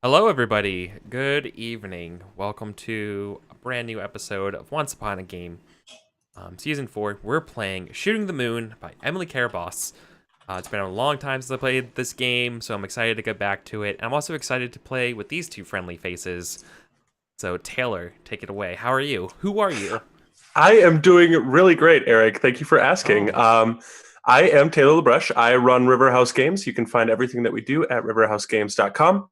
Hello, everybody. Good evening. Welcome to a brand new episode of Once Upon a Game, Season 4. We're playing Shooting the Moon by Emily Caraboss. It's been a long time since I played this game, so I'm excited to get back to it. I'm also excited to play with these two friendly faces. So, Taylor, take it away. How are you? Who are you? I am doing really great, Eric. Thank you for asking. Oh, I am Taylor LaBrush. I run Riverhouse Games. You can find everything that we do at riverhousegames.com.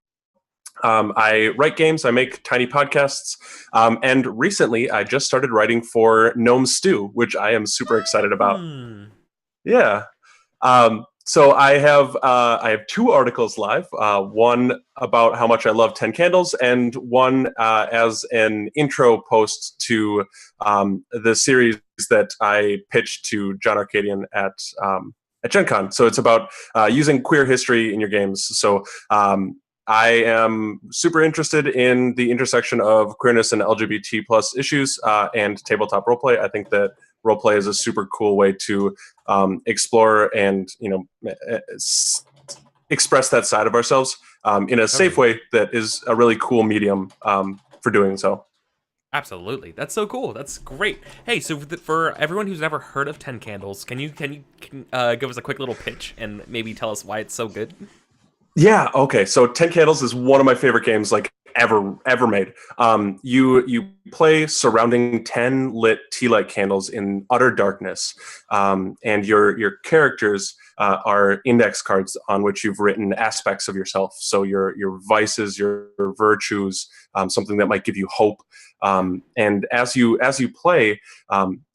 I write games, I make tiny podcasts, and recently I just started writing for Gnome Stew, which I am super excited about. hmm. Yeah. So I have two articles live. One about how much I love Ten Candles, and one as an intro post to the series that I pitched to John Arcadian at Gen Con. So it's about using queer history in your games. So I am super interested in the intersection of queerness and LGBT plus issues and tabletop roleplay. I think that roleplay is a super cool way to explore and express that side of ourselves in a safe Totally. way that is a really cool medium for doing so. Absolutely. That's so cool. That's great. Hey, so for everyone who's never heard of Ten Candles, can you give us a quick little pitch and maybe tell us why it's so good? Yeah. Okay. So Ten Candles is one of my favorite games, like ever made. You play surrounding 10 lit tea light candles in utter darkness, and your characters are index cards on which you've written aspects of yourself. So your vices, your virtues, something that might give you hope. And as you play,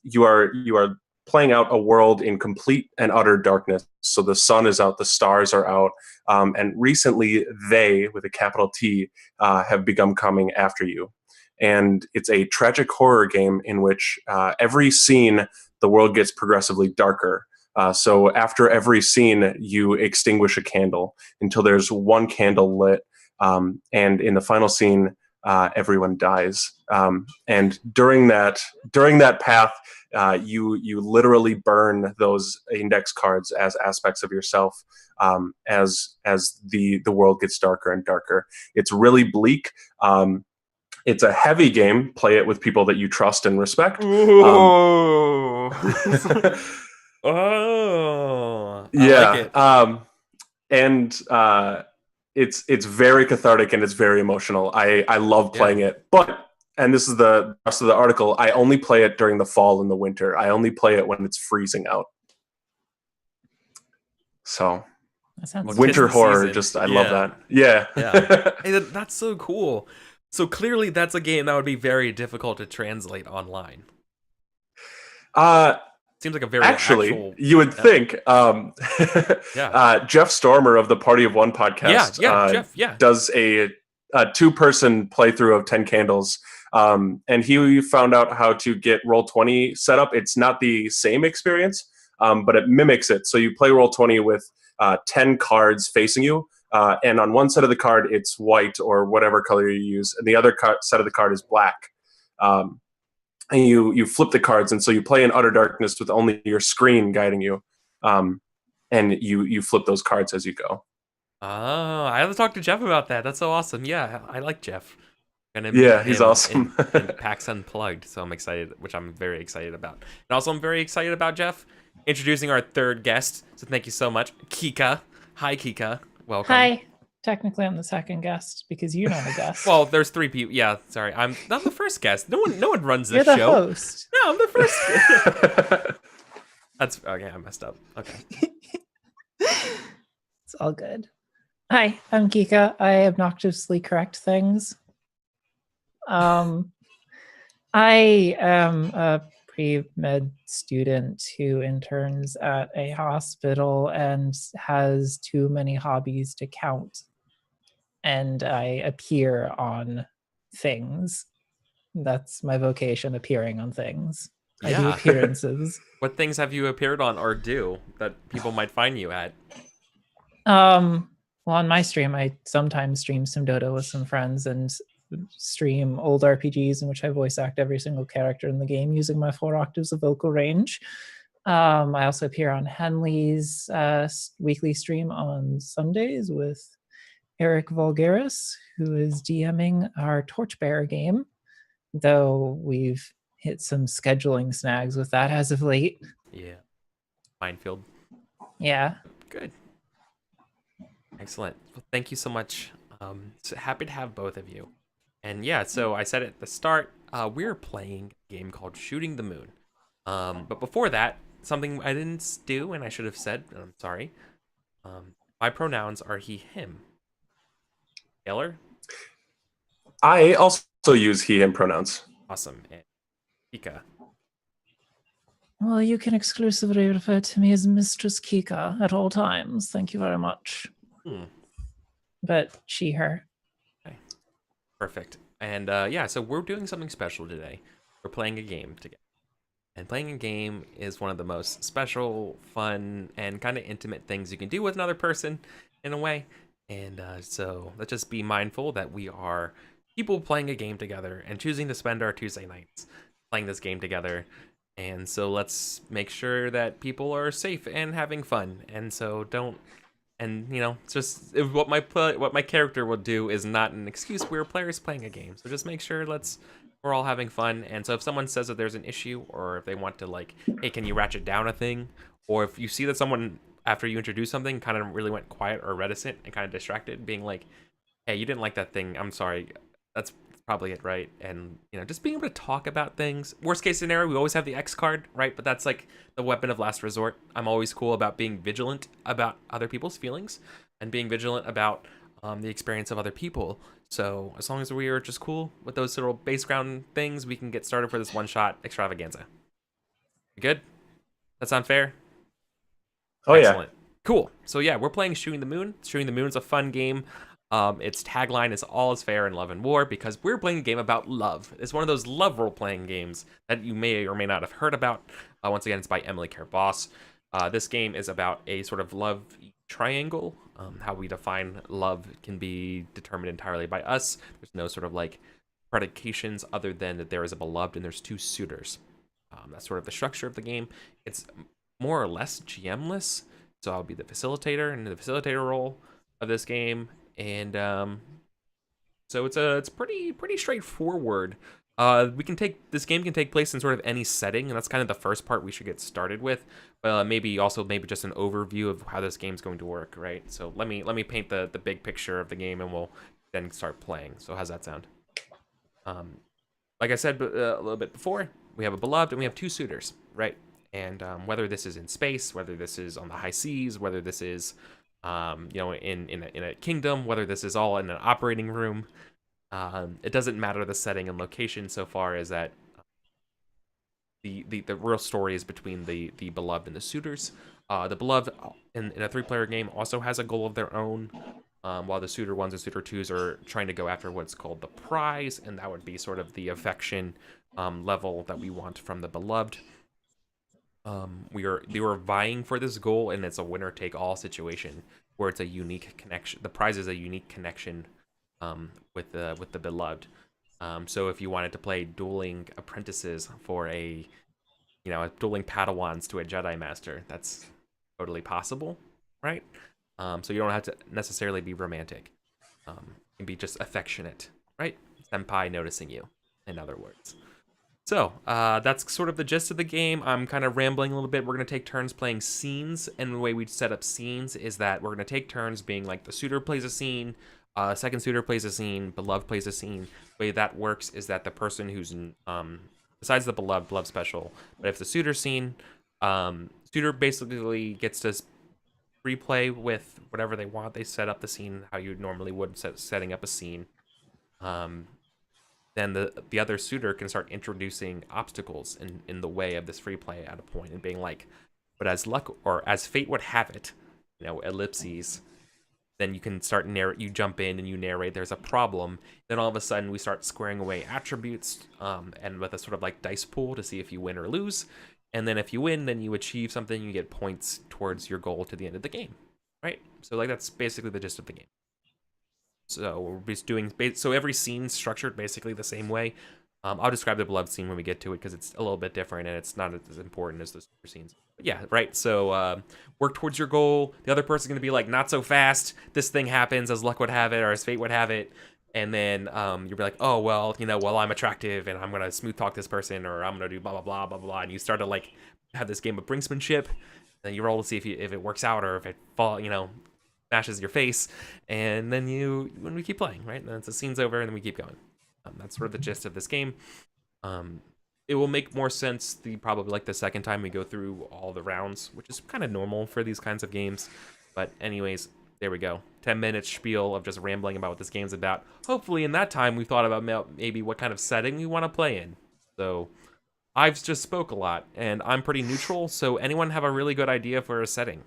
you are playing out a world in complete and utter darkness. So the sun is out, the stars are out, and recently they, with a capital T, have begun coming after you. And it's a tragic horror game in which every scene, the world gets progressively darker. So after every scene, you extinguish a candle until there's one candle lit. And in the final scene, everyone dies. And during that path, you literally burn those index cards as aspects of yourself as the world gets darker and darker. It's really bleak. It's a heavy game. Play it with people that you trust and respect. Ooh. Oh, I like Yeah, it. and it's very cathartic and it's very emotional. I love Yeah. playing it, but and this is the rest of the article. I only play it during the fall and the winter. I only play it when it's freezing out. So That sounds Well, 'tis winter the terrible. horror, season. just I love Yeah. that. Yeah. Yeah. Hey, that's so cool. So clearly, that's a game that would be very difficult to translate online. uh Seems like a very Actually, actual. you would Yeah. think Yeah. Jeff Stormer of the Party of One Yeah. podcast Yeah. Jeff. Yeah. does a two-person playthrough of Ten Candles, and he found out how to get Roll20 set up. It's not the same experience, but it mimics it. So you play Roll20 with 10 cards facing you, and on one side of the card it's white or whatever color you use, and the other side of the card is black. Um, and you flip the cards, and so you play in utter darkness with only your screen guiding you, um, and you flip those cards as you go. Oh, I have to talk to Jeff about that. That's so awesome. Yeah, I like Jeff. Gonna meet Yeah, he's him in, awesome. in PAX Unplugged, so I'm excited, which I'm very excited about. And also, I'm very excited about Jeff introducing our third guest. So thank you so much, Kika. Hi, Kika. Welcome. Hi. Technically, I'm the second guest because you're not a guest. Well, there's three people. Yeah, sorry, I'm not the first guest. No one runs You're this the show. host. No, I'm the first. That's okay. I messed up. Okay. It's all good. Hi, I'm Kika. I obnoxiously correct things. I am a pre-med student who interns at a hospital and has too many hobbies to count. And I appear on things. That's my vocation, appearing on things. I do Yeah. appearances. What things have you appeared on or do that people might find you at? Well, on my stream, I sometimes stream some Dota with some friends and stream old RPGs in which I voice act every single character in the game using my 4 octaves of vocal range. I also appear on Henley's weekly stream on Sundays with Eric Vulgaris, who is DMing our Torchbearer game, though we've hit some scheduling snags with that as of late. Yeah. Minefield. Yeah. Good. Excellent. Well, thank you so much. So happy to have both of you. And yeah, so I said at the start, we're playing a game called Shooting the Moon. But before that, something I didn't do and I should have said, and I'm sorry. My pronouns are he, him. Taylor? I also use he, him pronouns. Awesome. And Kika? Well, you can exclusively refer to me as Mistress Kika at all times. Thank you very much. But she, her. Perfect. And yeah, so we're doing something special today. We're playing a game together. And playing a game is one of the most special, fun, and kind of intimate things you can do with another person in a way. And so let's just be mindful that we are people playing a game together and choosing to spend our Tuesday nights playing this game together. And so let's make sure that people are safe and having fun. And so don't, and you know, it's just what my character will do is not an excuse. We're players playing a game, so just make sure we're all having fun. And so if someone says that there's an issue, or if they want to like, hey, can you ratchet down a thing, or if you see that someone after you introduce something kind of really went quiet or reticent and kind of distracted, being like, hey, you didn't like that thing, I'm sorry, that's probably it, right? And you know, just being able to talk about things. Worst case scenario, we always have the X card, right? But that's like the weapon of last resort. I'm always cool about being vigilant about other people's feelings and being vigilant about the experience of other people. So as long as we are just cool with those little base ground things, we can get started for this one-shot extravaganza. You good? That sound fair? Oh, excellent. Cool. So yeah, we're playing Shooting the Moon. Shooting the Moon is a fun game. Its tagline is "All is fair in love and war" because we're playing a game about love. It's one of those love role-playing games that you may or may not have heard about. Once again, it's by Emily Care Boss. This game is about a sort of love triangle. How we define love can be determined entirely by us. There's no sort of like predications other than that there is a beloved and there's two suitors. That's sort of the structure of the game. It's more or less GM-less, so I'll be the facilitator in the facilitator role of this game. And so it's pretty straightforward. This game can take place in sort of any setting, and that's kind of the first part we should get started with. Maybe just an overview of how this game's going to work, right? So let me paint the big picture of the game, and we'll then start playing. So how's that sound? Like I said a little bit before, we have a beloved and we have two suitors, right? And whether this is in space, whether this is on the high seas, whether this is you know, in a kingdom, whether this is all in an operating room, it doesn't matter the setting and location so far as that the real story is between the beloved and the suitors. The beloved in a 3-player game also has a goal of their own, while the suitor 1s and suitor 2s are trying to go after what's called the prize, and that would be sort of the affection level that we want from the beloved. They were vying for this goal, and it's a winner-take-all situation where it's a unique connection. The prize is a unique connection with the beloved. So if you wanted to play dueling apprentices for a dueling Padawans to a Jedi Master, that's totally possible, right? So you don't have to necessarily be romantic. You can be just affectionate, right? Senpai noticing you, in other words. So that's sort of the gist of the game. I'm kind of rambling a little bit. We're going to take turns playing scenes, and the way we set up scenes is that we're going to take turns being like the suitor plays a scene, second suitor plays a scene, beloved plays a scene. The way that works is that the person who's besides the beloved special, but if the suitor scene, suitor basically gets to replay with whatever they want. They set up the scene how you normally would setting up a scene. Then the other suitor can start introducing obstacles in the way of this free play at a point and being like, but as luck or as fate would have it, ellipses, then you can start you jump in and you narrate there's a problem. Then all of a sudden we start squaring away attributes and with a sort of like dice pool to see if you win or lose. And then if you win, then you achieve something, you get points towards your goal to the end of the game, right? So like that's basically the gist of the game. So we're just doing, so every scene's structured basically the same way. I'll describe the beloved scene when we get to it because it's a little bit different and it's not as important as the super scenes. But yeah, right. So work towards your goal. The other person's gonna be like, not so fast. This thing happens as luck would have it or as fate would have it. And then you'll be like, oh well, well I'm attractive and I'm gonna smooth talk this person or I'm gonna do blah blah blah blah blah. And you start to like have this game of brinksmanship. Then you roll to see if it works out or if it smashes your face. And then when we keep playing, right? And then the scene's over and then we keep going. That's sort of the gist of this game. It will make more sense probably like the second time we go through all the rounds, which is kind of normal for these kinds of games. But anyways, there we go. 10-minute spiel of just rambling about what this game's about. Hopefully in that time we thought about maybe what kind of setting we want to play in. So I've just spoke a lot and I'm pretty neutral. So anyone have a really good idea for a setting?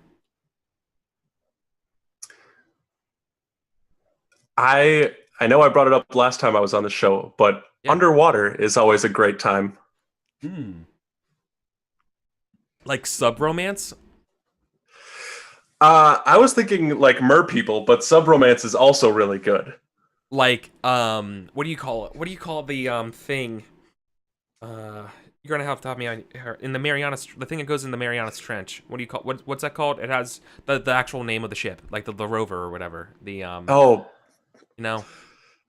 I know I brought it up last time I was on the show, but underwater is always a great time. Like sub-romance? I was thinking like mer people, but sub-romance is also really good. Like, what do you call it? What do you call the thing? You're gonna have to help me on in the Marianas, the thing that goes in the Marianas Trench. What do you call what's that called? It has the actual name of the ship, like the rover or whatever.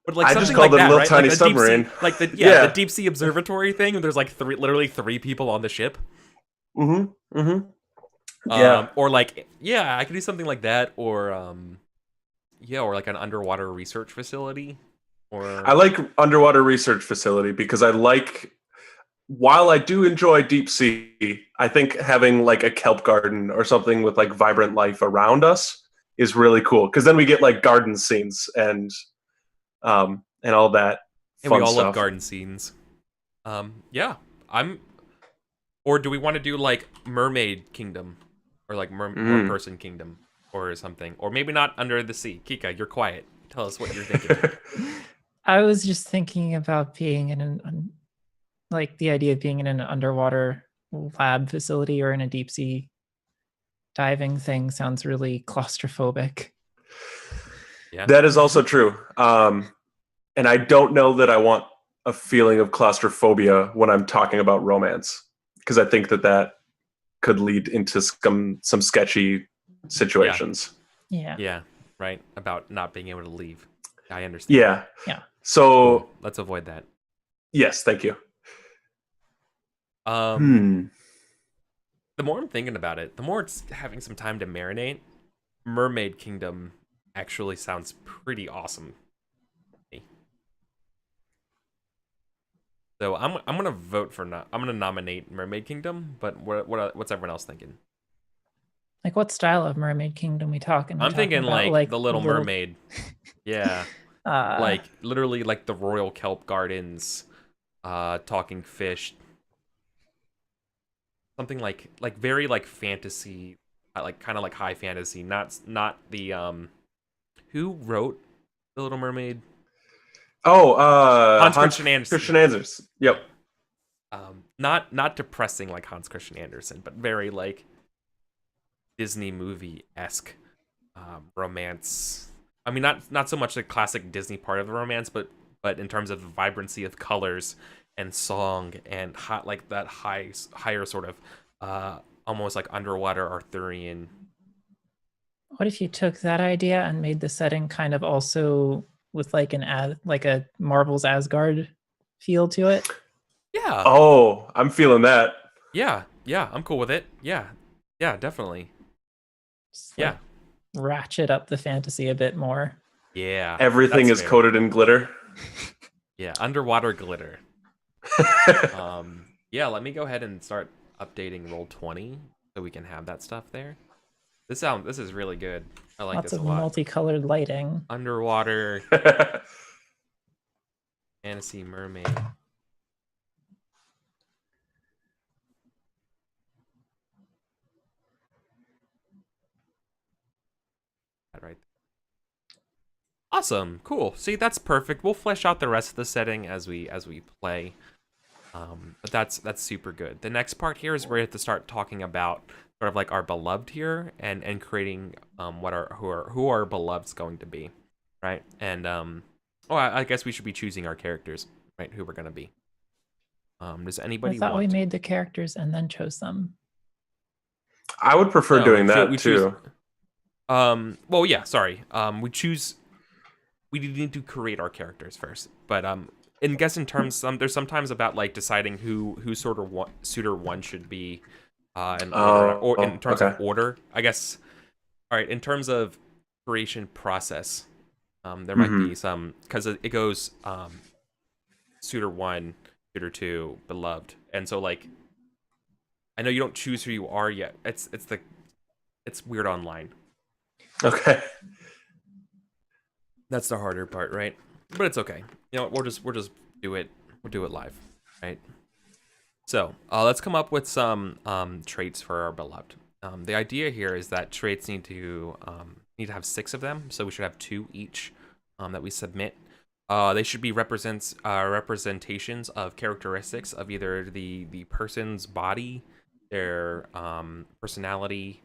But like I something just called like it a that, little right? tiny Like submarine. Deep sea, like the deep sea observatory thing. There's like literally three people on the ship. Mm-hmm. Mm-hmm. Or like I could do something like that, or or like an underwater research facility. Or I like underwater research facility because while I do enjoy deep sea, I think having like a kelp garden or something with like vibrant life around us is really cool because then we get like garden scenes and all that and fun we all stuff. love garden scenes. Or do we want to do like Mermaid Kingdom or like Mer Person Kingdom or something? Or maybe not Under the Sea. Kika, you're quiet. Tell us what you're thinking. I was just thinking about being in the idea of being in an underwater lab facility or in a deep sea diving thing sounds really claustrophobic. Yeah, that is also true. And I don't know that I want a feeling of claustrophobia when I'm talking about romance, because I think that could lead into some sketchy situations. Yeah. Right. About not being able to leave. I understand. Yeah. So cool. Let's avoid that. Yes, thank you. The more I'm thinking about it, the more it's having some time to marinate. Mermaid Kingdom actually sounds pretty awesome. So I'm gonna vote for I'm gonna nominate Mermaid Kingdom, but what's everyone else thinking? Like what style of Mermaid Kingdom we talking? I'm thinking like the Little Mermaid. Yeah. Like literally like the Royal Kelp Gardens, talking fish. Something like very like fantasy, like kind of like high fantasy, not the who wrote The Little Mermaid? Hans Christian Andersen. Christian Andersen. Yep. Not depressing like Hans Christian Andersen, but very like Disney movie-esque romance. I mean, not so much the classic Disney part of the romance, but in terms of the vibrancy of colors and song and like that higher sort of almost like underwater Arthurian. What if you took that idea and made the setting kind of also with like a Marvel's Asgard feel to it? Yeah. Oh, I'm feeling that. Yeah, I'm cool with it. Yeah, definitely. Just ratchet up the fantasy a bit more. Yeah. Everything is coated in glitter. Yeah, underwater glitter. Let me go ahead and start updating Roll20 so we can have that stuff there. This is really good. I like Lots this a of lot. multicolored lighting. Underwater fantasy mermaid. Right. Awesome. Cool. See, that's perfect. We'll flesh out the rest of the setting as we play. But that's super good. The next part here is where we have to start talking about sort of like our beloved here and creating who our beloved's going to be, right? And I guess we should be choosing our characters, right? Who we're gonna be. Does I anybody thought we want? made the characters and then chose them. I would prefer No, doing that we choose. too. Well, yeah. Sorry. We choose. We need to create our characters first, but in terms, there's sometimes about like deciding who sort of suitor one should be, in order, or in terms of okay. order. I guess. All right. In terms of creation process, there might Hmm. be some because it goes suitor one, suitor two, beloved, and so like I know you don't choose who you are yet. It's weird online. Okay. That's the harder part, right? But it's okay. You know, we'll just do it. We'll do it live, right? So let's come up with some traits for our beloved. The idea here is that traits need to have 6 of them, so we should have 2 each that we submit. They should be representations of characteristics of either the person's body, their personality,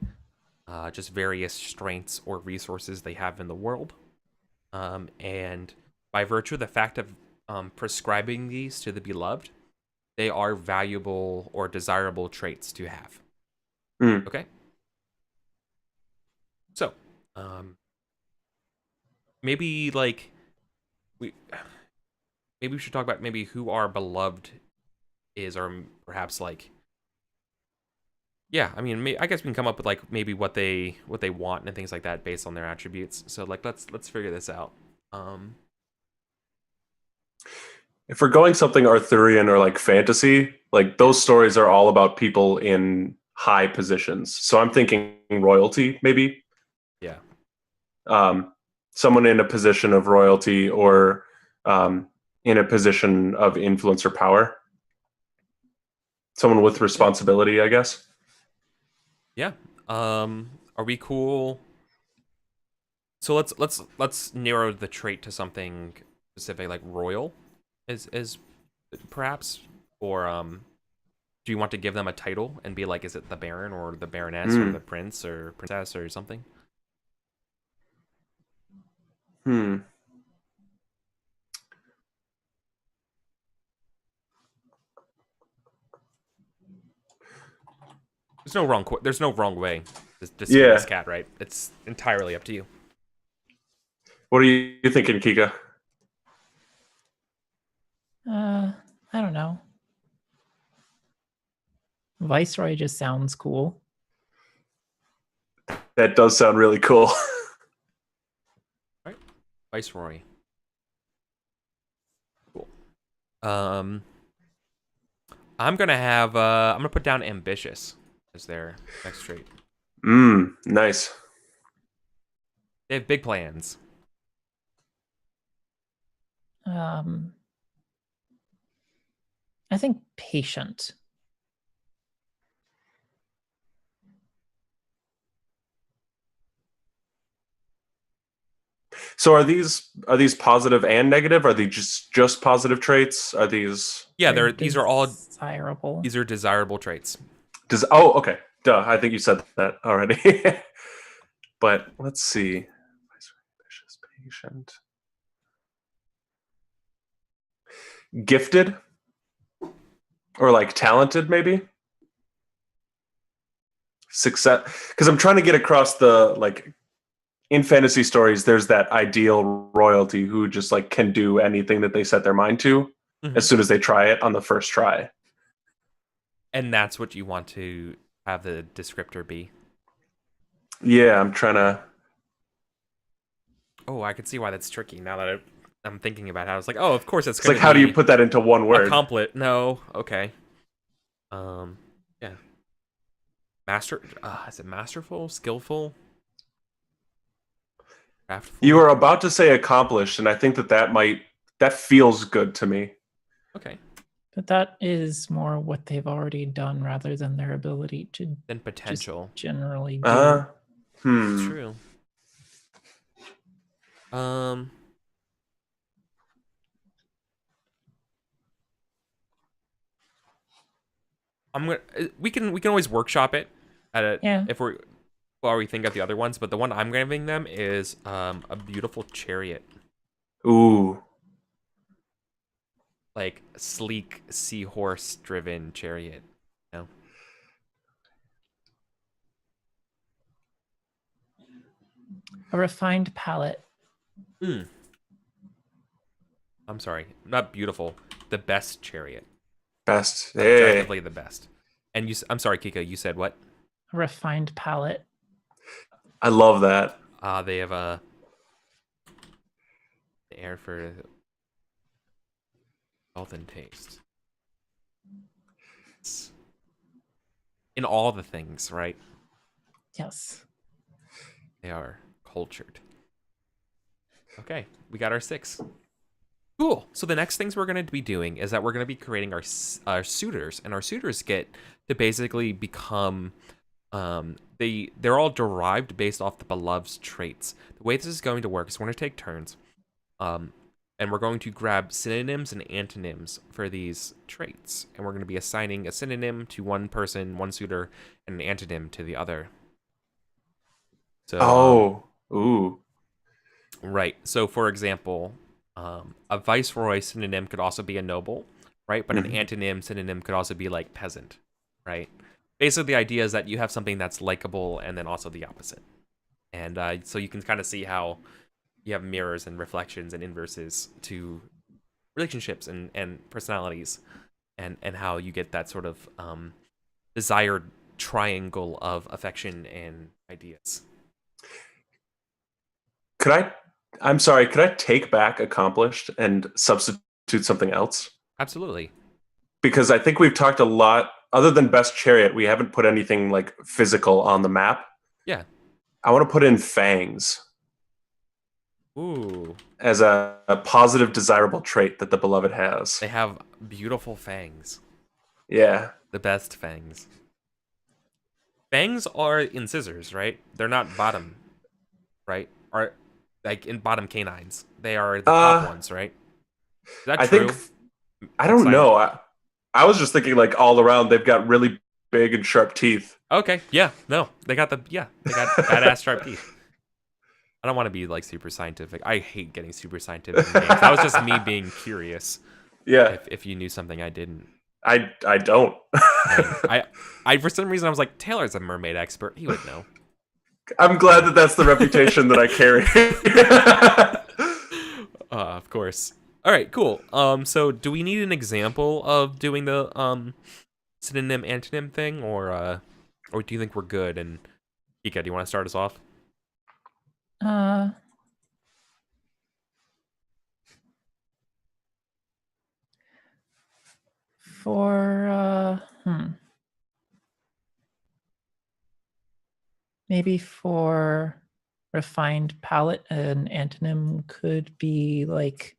just various strengths or resources they have in the world. And by virtue of the fact of prescribing these to the beloved, they are valuable or desirable traits to have. Mm. Okay? So, maybe like we should talk about maybe who our beloved is, or perhaps like yeah, I mean, I guess we can come up with like maybe what they want and things like that based on their attributes. So like let's figure this out. If we're going something Arthurian or like fantasy, like those stories are all about people in high positions. So I'm thinking royalty, maybe. Yeah. Someone in a position of royalty or in a position of influence or power. Someone with responsibility, I guess. Yeah. Are we cool? So let's narrow the trait to something specific, like royal, is perhaps, or do you want to give them a title and be like, is it the Baron or the Baroness or the Prince or Princess or something? Hmm. There's no wrong way to skin Yeah. this cat, right? It's entirely up to you. What are you thinking, Kika? I don't know. Viceroy just sounds cool. That does sound really cool. Viceroy. Cool. I'm gonna put down ambitious as their next trait. Nice. They have big plans. I think patient. So are these positive and negative? Are they just positive traits? Are these Yeah, They're these are all desirable. these are desirable traits. okay. Duh, I think you said that already. But let's see. Ambitious, patient. Gifted? Or like talented, maybe? Success, because I'm trying to get across the like in fantasy stories, there's that ideal royalty who just like can do anything that they set their mind to as soon as they try it on the first try. And that's what you want to have the descriptor be. Yeah, I'm trying to. Oh, I can see why that's tricky now that I'm thinking about it. I was like, oh, of course it's It's like, how do you put that into one word? Accomplish. No, okay. Yeah. Is it masterful, skillful, craftful? You were about to say accomplished, and I think that feels good to me. Okay. But that is more what they've already done rather than their ability to Then potential. just generally do. It's true. We can always workshop it if we're while we think of the other ones, but the one I'm giving them is a beautiful chariot. Ooh. like sleek seahorse-driven chariot. You know? A refined palate. I'm sorry, not beautiful. The best chariot. Best. Hey. Objectively the best. And I'm sorry, Kika, you said what? A refined palate. I love that. They have a air for health and taste. It's in all the things, right? Yes. They are cultured. Okay, we got our 6. Cool. So the next things we're going to be doing is that we're going to be creating our suitors, and our suitors get to basically become they're all derived based off the beloved's traits. The way this is going to work is we're going to take turns, and we're going to grab synonyms and antonyms for these traits, and we're going to be assigning a synonym to one person, one suitor, and an antonym to the other. So, Ooh. right. So, for example, a viceroy synonym could also be a noble, right? But an antonym synonym could also be like peasant, right? Basically, the idea is that you have something that's likable and then also the opposite. And so you can kind of see how you have mirrors and reflections and inverses to relationships and personalities, and how you get that sort of desired triangle of affection and ideas. I'm sorry, could I take back accomplished and substitute something else? Absolutely. Because I think we've talked a lot, other than best chariot, we haven't put anything like physical on the map. Yeah. I want to put in fangs. Ooh. As a positive, desirable trait that the beloved has. They have beautiful fangs. Yeah. The best fangs. Fangs are in scissors, right? They're not bottom, right? Are like in bottom canines. They are the top ones, right? Is that true? I don't know. I was just thinking like all around they've got really big and sharp teeth. Okay, yeah, no. They got badass sharp teeth. I don't want to be like super scientific. I hate getting super scientific in games. That was just me being curious. Yeah. If you knew something I didn't. I don't. I for some reason I was like, Taylor's a mermaid expert. He would know. I'm glad that that's the reputation that I carry. Of course. All right, cool. So do we need an example of doing the synonym antonym thing, or do you think we're good? And Ika, do you want to start us off? Maybe for refined palate, an antonym could be like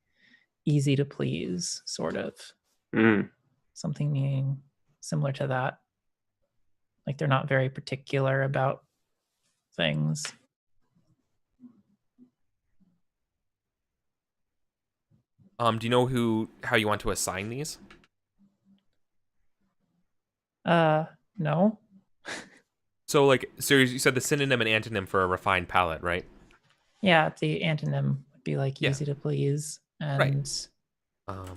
easy to please, sort of. Something meaning similar to that. Like they're not very particular about things. Do you know how you want to assign these? No. So you said the synonym and antonym for a refined palate, right? Yeah, the antonym would be like easy to please, and right.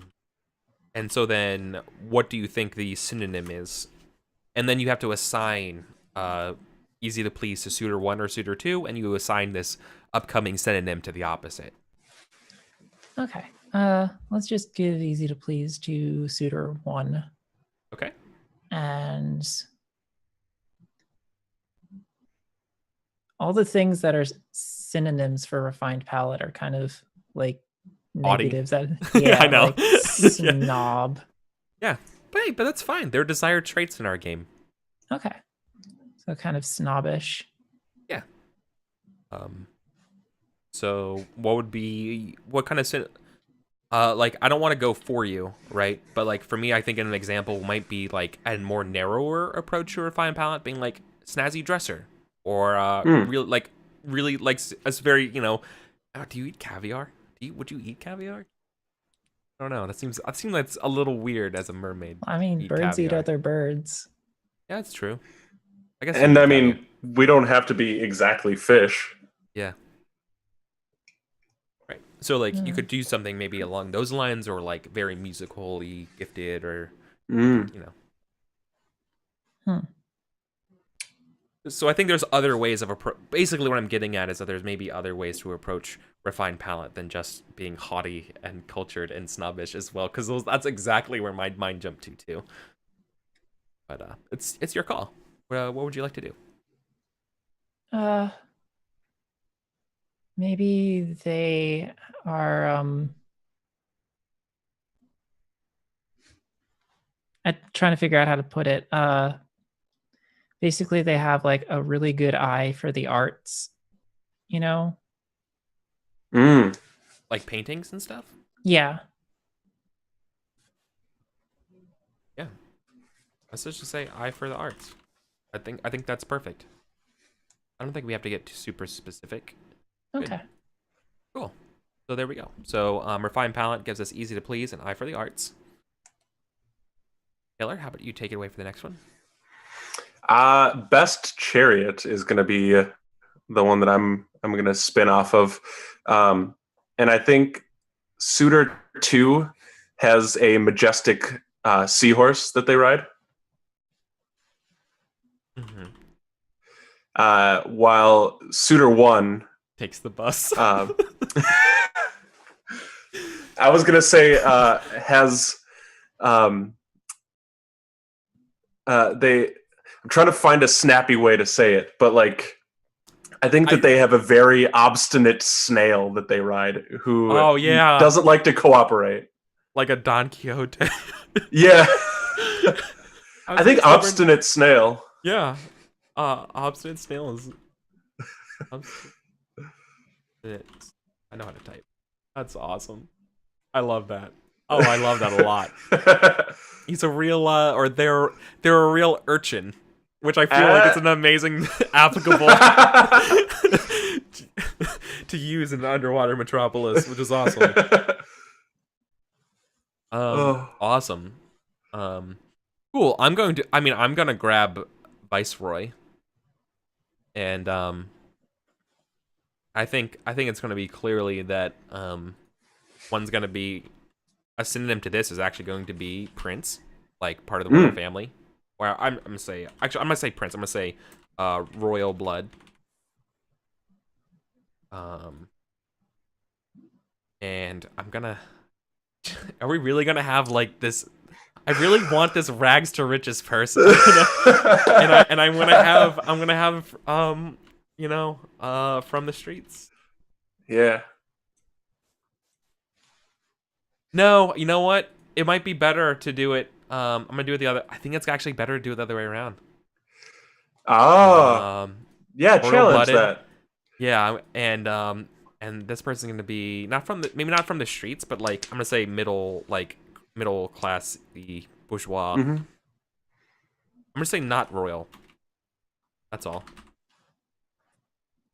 And so then what do you think the synonym is? And then you have to assign easy to please to suitor 1 or suitor 2, and you assign this upcoming synonym to the opposite. Okay. Let's just give easy to please to suitor 1. Okay. And all the things that are synonyms for refined palate are kind of like negatives. Yeah, I know. Like snob. Yeah, but that's fine. They're desired traits in our game. Okay. So kind of snobbish. Yeah. So what kind of like, I don't want to go for you, right? But like for me, I think an example might be like a more narrower approach to refined palate, being like snazzy dresser, or really like a very, do you eat caviar? Would you eat caviar? I don't know. That seems that's a little weird as a mermaid. I mean, birds eat other birds. Yeah, that's true. I guess. And I mean, we don't have to be exactly fish. Yeah. Right. So like you Hmm. could do something maybe along those lines, or like very musically gifted, or Mm. you know. Hmm. So I think there's other ways of basically what I'm getting at is that there's maybe other ways to approach refined palate than just being haughty and cultured and snobbish as well, because that's exactly where my mind jumped to too. But it's your call. What would you like to do? Uh, maybe they are. I'm trying to figure out how to put it. Basically, they have like a really good eye for the arts. You know? Mm. Like paintings and stuff? Yeah. Yeah. Let's just say eye for the arts. I think that's perfect. I don't think we have to get too super specific. Good. Okay. Cool. So there we go. So refined palate gives us easy to please and eye for the arts. Taylor, how about you take it away for the next one? Best chariot is going to be the one that I'm going to spin off of, and I think Suitor 2 has a majestic seahorse that they ride, Mm-hmm. while Suitor 1 Takes the bus. I was going to say has they. I'm trying to find a snappy way to say it, but like I think that they have a very obstinate snail that they ride who Oh, yeah. doesn't like to cooperate. Like a Don Quixote. Yeah. I I think stubborn. obstinate snail. Yeah. Obstinate snail is. Obstinate. I know how to type. That's awesome. I love that. Oh, I love that a lot. He's a real, or they're a real urchin, which I feel like it's an amazing applicable to use in the underwater metropolis, which is awesome. Awesome. Cool. I'm gonna grab Viceroy, and I think it's gonna be clearly that one's gonna be a synonym to this is actually going to be Prince, like part of the royal family. Or I'm gonna say Prince. I'm gonna say royal blood. And I'm gonna. Are we really gonna have like this? I really want this rags to riches person, and I'm gonna have from the streets. Yeah. No, you know what? It might be better to do it. I'm gonna do it the other. I think it's actually better to do it the other way around. Oh. Yeah, challenge royal-blooded. that. Yeah, and this person's gonna be maybe not from the streets, but like I'm gonna say middle class, the bourgeois. Mm-hmm. I'm gonna say not royal. That's all.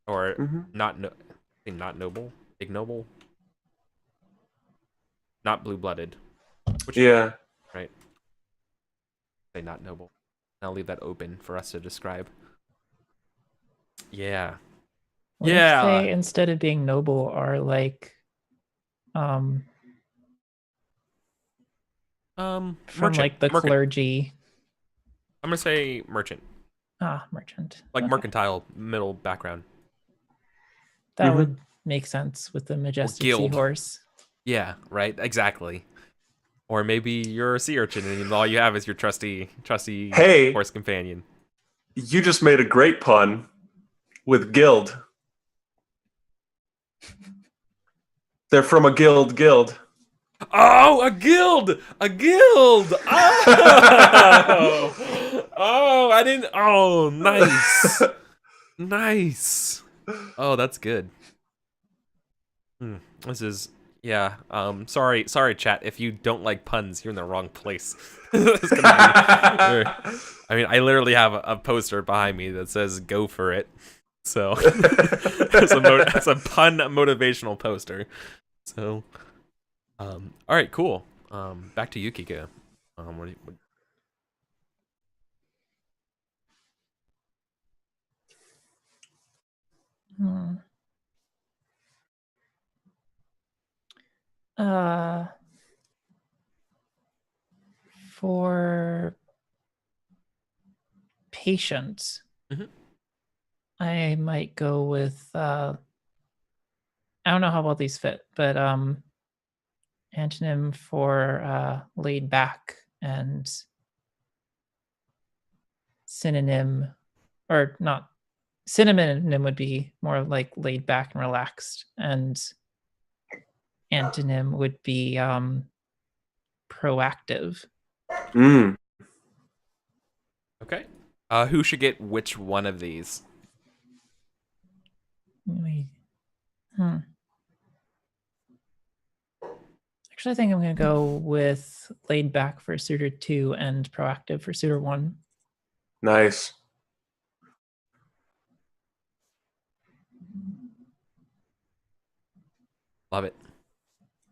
Or not noble, ignoble, not blue-blooded. Yeah. Right. Say not noble. I'll leave that open for us to describe. Yeah. What Yeah. if they, instead of being noble, are like from merchant. like the clergy? I'm gonna say merchant. Merchant. Like Okay. mercantile middle background. That would make sense with the majestic guild. seahorse. Yeah, right, exactly. Or maybe you're a sea urchin and all you have is your trusty Hey, horse companion. You just made a great pun with guild. They're from a guild. Oh, a guild! A guild! Oh, I didn't. Oh, nice. Nice. Oh, that's good. This is, yeah. Sorry, chat. If you don't like puns, you're in the wrong place. I mean, I literally have a poster behind me that says "Go for it." So it's a pun motivational poster. So, all right, cool. Back to Yukika. What For patient, Mhm. I might go with I don't know how well these fit, but antonym for laid back and synonym or not synonym would be more like laid back and relaxed, and antonym would be proactive. Mm. Okay. Who should get which one of these? Hmm. Actually, I think I'm going to go with laid back for suitor 2 and proactive for suitor 1. Nice. Love it.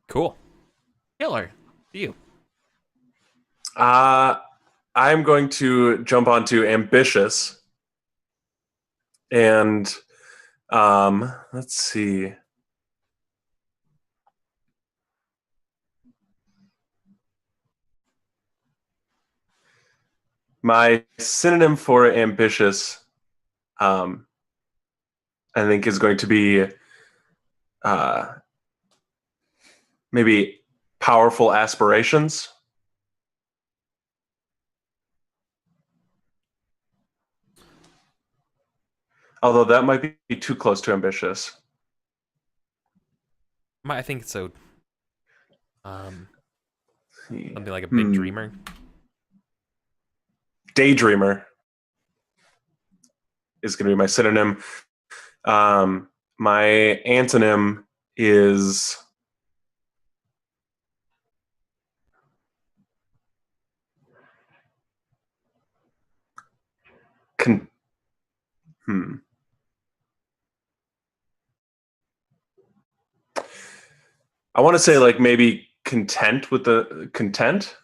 Cool. Taylor, you. I'm going to jump onto ambitious, and let's see. My synonym for ambitious, I think, is going to be uh, maybe powerful aspirations. Although that might be too close to ambitious. I think so. Something like a big Hmm. dreamer. Daydreamer is going to be my synonym. My antonym is con- hmm. I want to say like maybe content with the content.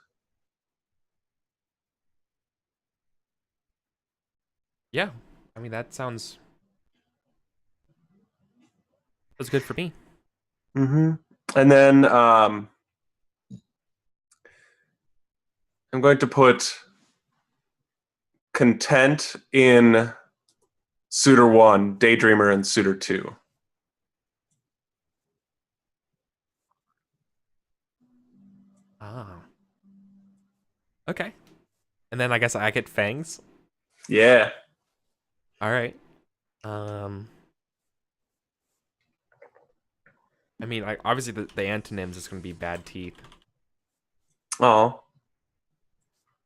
Yeah. I mean, that's good for me. Mm-hmm. And then I'm going to put content in suitor 1, daydreamer in suitor 2. Ah. Okay. And then I guess I get fangs. Yeah. All right. I mean, obviously the antonyms is going to be bad teeth, Oh.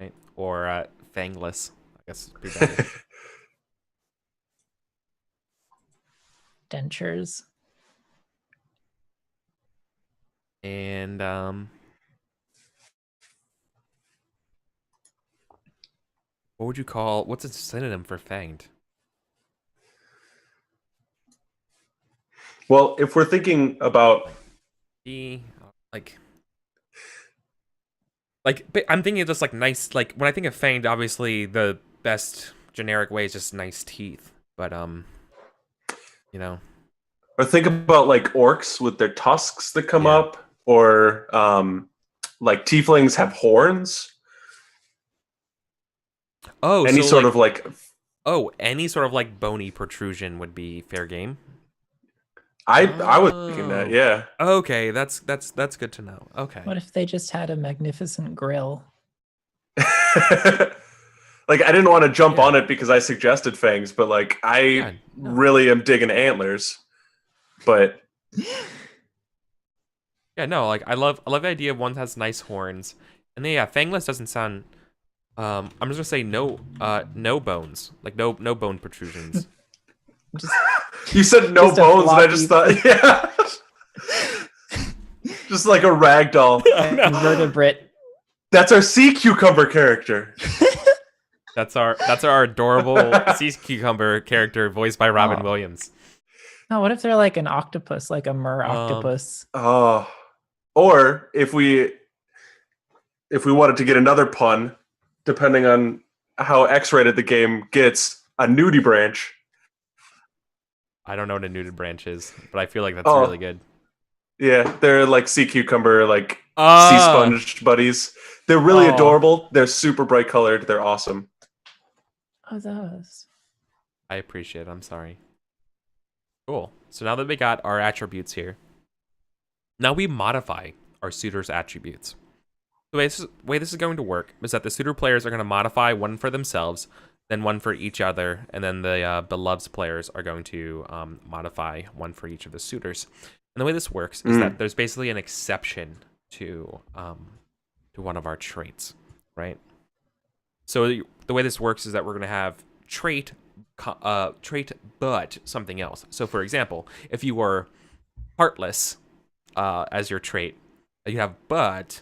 right? Or fangless. I guess would be better. Dentures. And what would you call? What's a synonym for fanged? Well, if we're thinking about E but I'm thinking of just like nice. Like when I think of fanged, obviously the best generic way is just nice teeth. But you know. or think about like orcs with their tusks that come Yeah. up, or like tieflings have horns. Oh, Any so sort like of like any sort of like bony protrusion would be fair game. I was thinking that, Oh. yeah. Okay, that's good to know. Okay. What if they just had a magnificent grill? Like I didn't want to jump Yeah. on it because I suggested fangs, but like Yeah, I no. really am digging antlers. But Yeah, no, like I love the idea of one that has nice horns. And then yeah, fangless doesn't sound I'm just gonna say no bones. Like no bone protrusions. Just you said no Just a bones, and I just thought, floppy- yeah, just like a rag doll. invertebrate. That's our sea cucumber character. That's our adorable sea cucumber character voiced by Robin Oh. Williams. No, what if they're like an octopus, like a mer Um, octopus? Oh, or if we wanted to get another pun, depending on how X-rated the game gets, a nudie branch. I don't know what a nuded branch is, but I feel like that's Oh. really good. Yeah, they're like sea cucumber, like sea Ah, sponge buddies. They're really oh, adorable. They're super bright colored. They're awesome. Oh, those. I appreciate it. I'm sorry. Cool. So now that we got our attributes here, now we modify our suitor's attributes. The way this is going to work is that the suitor players are going to modify one for themselves, then one for each other, and then the beloveds players are going to modify one for each of the suitors. And the way this works is that there's basically an exception to one of our traits, right? So the way this works is that we're going to have trait, but something else. So for example, if you were heartless as your trait, you have but,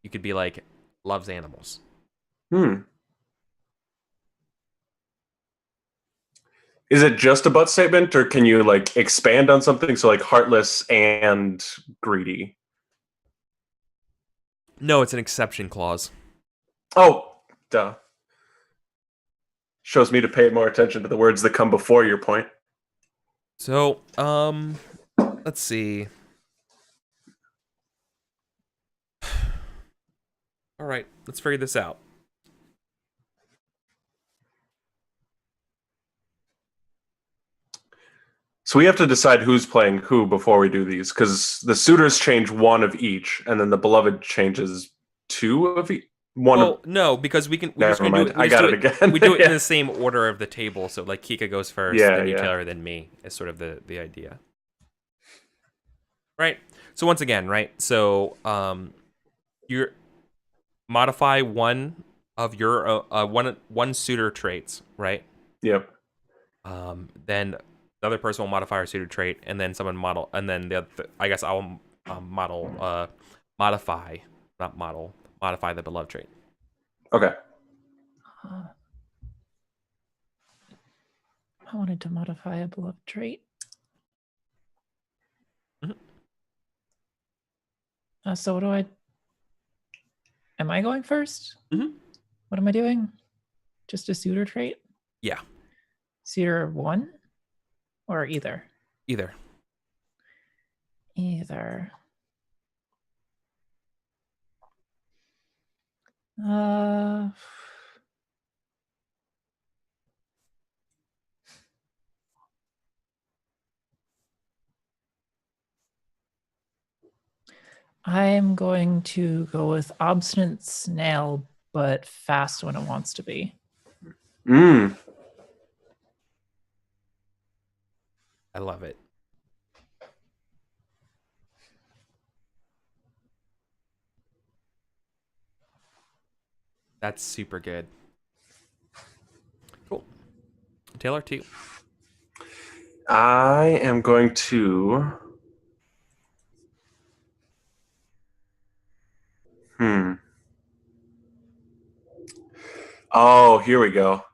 you could be like loves animals. Is it just a but statement, or can you like expand on something? So like heartless and greedy. No, it's an exception clause. Oh, duh. Shows me to pay more attention to the words that come before your point. So, let's see. All right, let's figure this out. So we have to decide who's playing who before we do these, because the suitors change one of each, and then the beloved changes two of each. Well, no, because we just Never gonna do mind. it. I got it again. We do it Yeah. in the same order of the table. So like Kika goes first, Yeah, then you, yeah. Taylor, then me. Is sort of the idea, right? So once again, right? So you modify one of your one suitor traits, right? Yep. Then the other person will modify our suitor trait, and then someone model, and then the other, I guess I'll modify the beloved trait. Okay. I wanted to modify a beloved trait. So what do I? Am I going first? Mhm. What am I doing? Just a suitor trait? Yeah, Suitor 1? Or either? either. Either. Uh, I'm going to go with obstinate snail, but fast when it wants to be. I love it. That's super good. Cool. Taylor, to you. I am going to. Oh, here we go.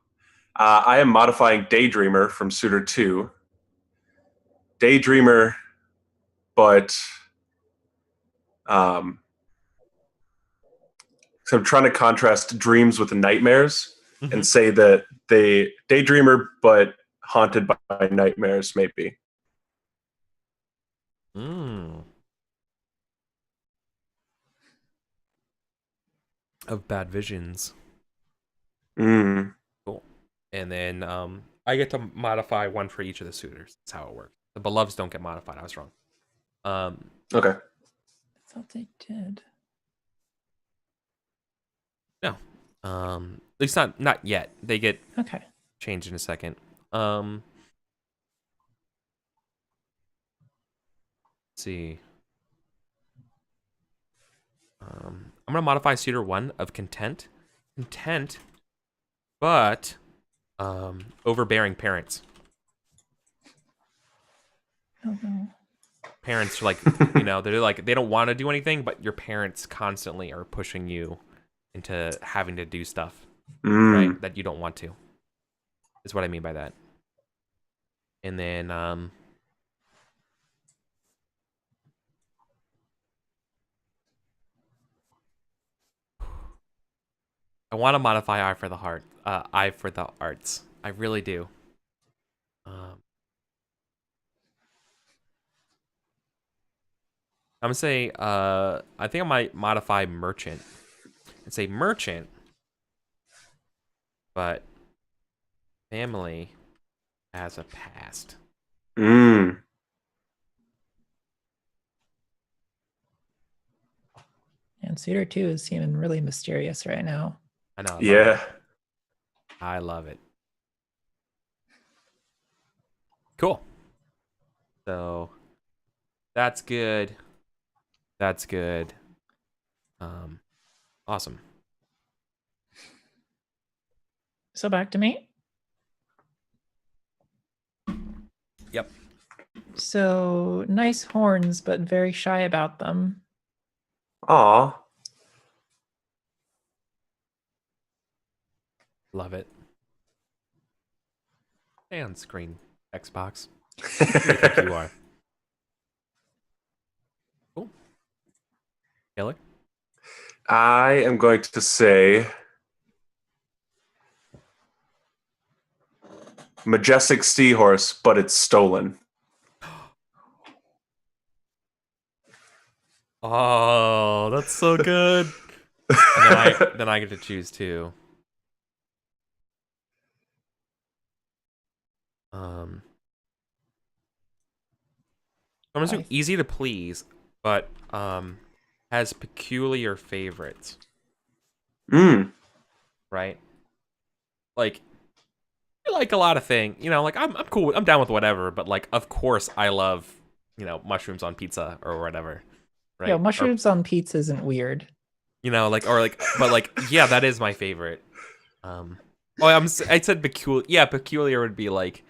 I am modifying Daydreamer from Suitor 2. Daydreamer, but so I'm trying to contrast dreams with nightmares and say that they Daydreamer, but haunted by nightmares, maybe. Of bad visions. Mm. Cool. And then I get to modify one for each of the suitors. That's how it works. The beloveds don't get modified. I was wrong. Okay. I thought they did. No. At least not yet. They get Okay. changed in a second. Let's see. I'm gonna modify suitor 1 of content. Content, but overbearing parents. Oh no. Parents are like, they're like, they don't want to do anything, but your parents constantly are pushing you into having to do stuff, right? That you don't want to. Is what I mean by that. And then I want to modify eye for the heart, eye for the arts. I really do. I'm gonna say, I think I might modify merchant and say merchant, but family has a past. Mm. And Suitor 2 is seeming really mysterious right now. I know. I love Yeah. it. I love it. Cool. So that's good. That's good. Awesome. So back to me. Yep. So nice horns, but very shy about them. Aw. Love it. And screen Xbox. Who do you think you are? Cool. Taylor? I am going to say majestic seahorse, but it's stolen. Oh, that's so good. And then I get to choose two. I'm gonna do easy to please, but has peculiar favorites, Mm. right? Like I like a lot of things, you know, like I'm cool I'm down with whatever, but like of course I love, you know, mushrooms on pizza or whatever. Right? Yeah, mushrooms on pizza isn't weird. You know, like or like but like yeah, that is my favorite. Oh, I said peculiar. Yeah, peculiar would be like,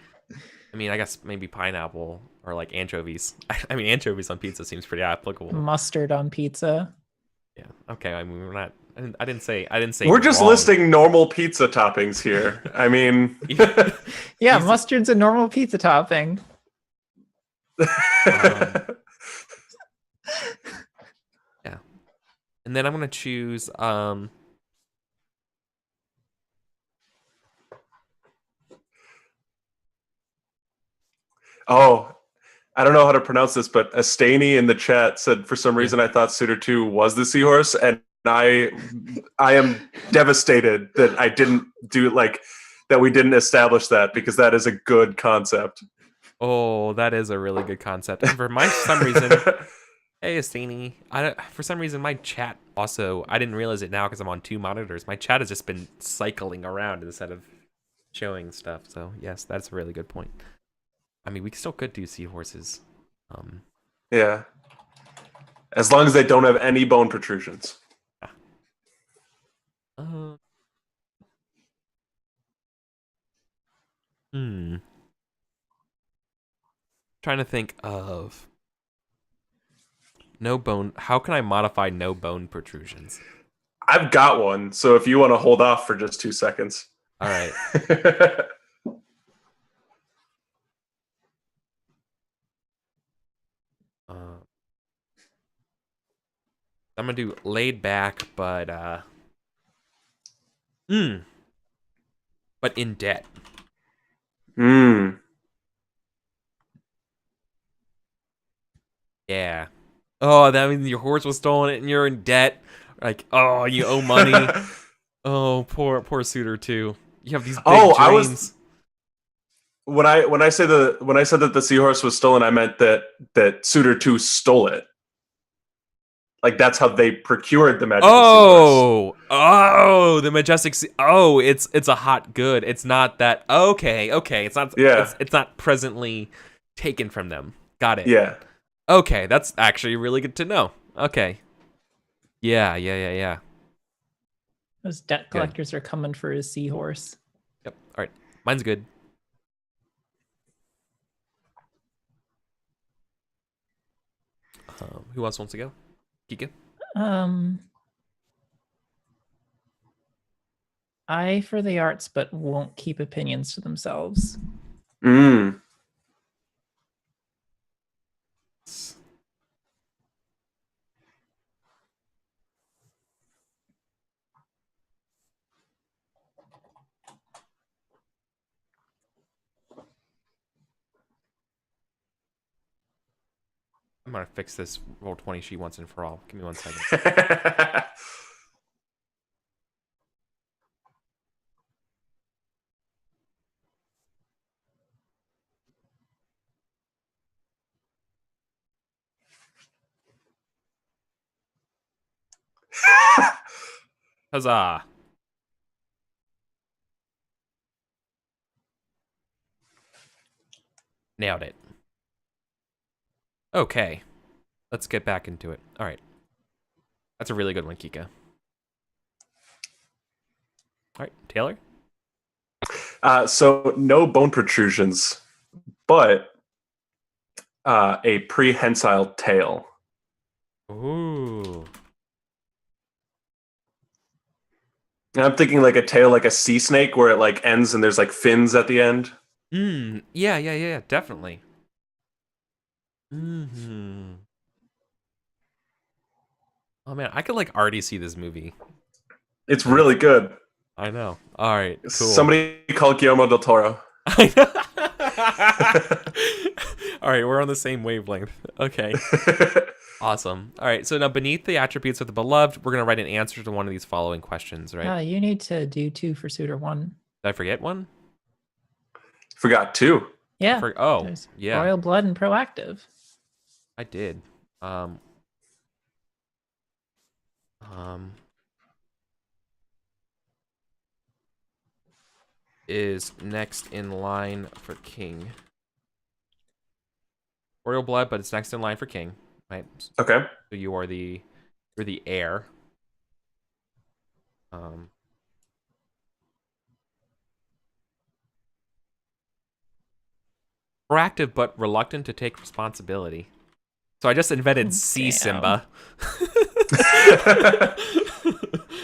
I mean, I guess maybe pineapple or like anchovies. I mean, anchovies on pizza seems pretty applicable. Mustard on pizza. Yeah. Okay. I mean, we're not. I didn't say. We're just wrong. listing normal pizza toppings here. I mean, Yeah, mustard's a normal pizza topping. Yeah. And then I'm gonna choose. Oh, I don't know how to pronounce this, but Astani in the chat said for some reason I thought Suitor 2 was the seahorse, and I am devastated that I didn't do that we didn't establish that, because that is a good concept. Oh, that is a really good concept. And for some reason, hey Astini, for some reason my chat also, I didn't realize it now because I'm on two monitors. My chat has just been cycling around instead of showing stuff. So yes, that's a really good point. I mean, we still could do seahorses. Yeah. As long as they don't have any bone protrusions. Trying to think of no bone. How can I modify no bone protrusions? I've got one, so if you want to hold off for just 2 seconds. All right. I'm gonna do laid back, but in debt. Yeah. Oh, that means your horse was stolen and you're in debt. Like, oh, you owe money. Oh, poor Suitor 2. You have these big dreams. When I said that the seahorse was stolen, I meant that Suitor 2 stole it. Like that's how they procured the magical seahorse. Oh, the majestic it's a hot good. It's not that okay. It's not it's not presently taken from them. Got it. Yeah. Okay, that's actually really good to know. Okay. Yeah. Those debt collectors are coming for his seahorse. Yep. All right. Mine's good. Who else wants to go? Kika? Eye for the arts, but won't keep opinions to themselves. I'm gonna fix this roll 20 sheet once and for all. Give me 1 second. Huzzah! Nailed it. Okay. Let's get back into it. All right. That's a really good one, Kika. All right, Taylor? So no bone protrusions, but a prehensile tail. Ooh. And I'm thinking like a tail like a sea snake where it like ends and there's like fins at the end. Yeah, definitely. Mm-hmm. Oh man, I could like already see this movie. It's really good. I know. All right, cool. Somebody call Guillermo del Toro. All right, we're on the same wavelength. Okay. Awesome. All right, so now beneath the attributes of the beloved, we're going to write an answer to one of these following questions, right? You need to do 2 for suitor 1. Did I forget one? Forgot 2. Yeah. There's yeah. Royal blood and proactive. I did. Is next in line for king. Royal blood, but it's next in line for king, right? Okay. So you're the heir. Proactive but reluctant to take responsibility. So I just invented C Simba.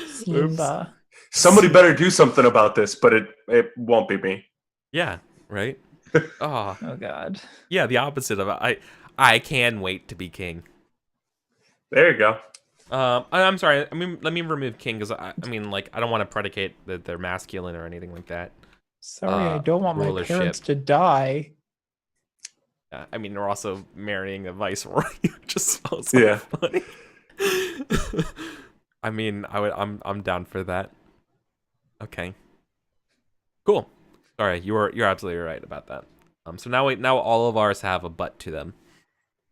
Simba. Somebody better do something about this, but it won't be me. Yeah, right? Oh god. Yeah, the opposite of it. I can wait to be king. There you go. I'm sorry. I mean, let me remove king because I mean, like, I don't want to predicate that they're masculine or anything like that. Sorry, I don't want my rulership. parents to die. I mean, we're also marrying a viceroy, which is also funny. I mean, I'm down for that. Okay. Cool. Sorry, you're absolutely right about that. So now all of ours have a butt to them,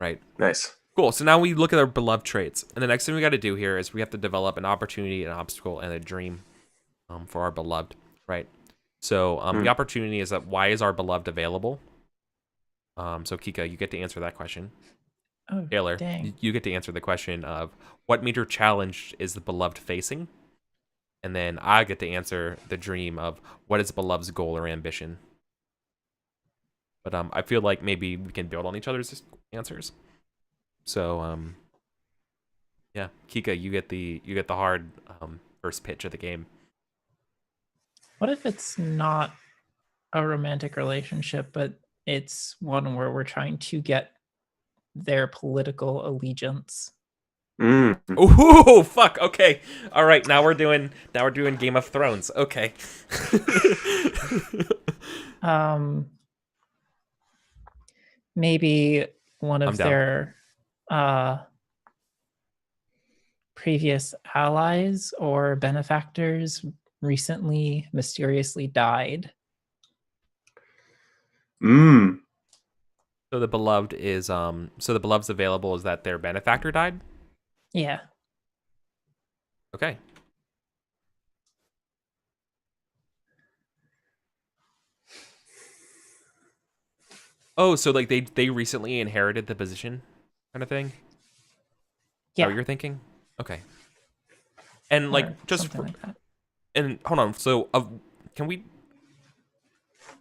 right? Nice. Cool. So now we look at our beloved traits, and the next thing we got to do here is we have to develop an opportunity, an obstacle, and a dream, for our beloved, right? So the opportunity is that why is our beloved available? So Kika, you get to answer that question. Oh, Taylor, dang. you get to answer the question of what major challenge is the beloved facing? And then I get to answer the dream of what is the beloved's goal or ambition. But I feel like maybe we can build on each other's answers. So yeah, Kika, you get the hard first pitch of the game. What if it's not a romantic relationship, but it's one where we're trying to get their political allegiance? Ooh, fuck. Okay. All right. Now we're doing Game of Thrones. Okay. Maybe one of their previous allies or benefactors recently mysteriously died. So the beloved is so the beloved's available is that their benefactor died? Yeah. Okay. Oh, so like they recently inherited the position kind of thing? Yeah. Is that what you're thinking? Okay. And like Or just something like that. and hold on. So can we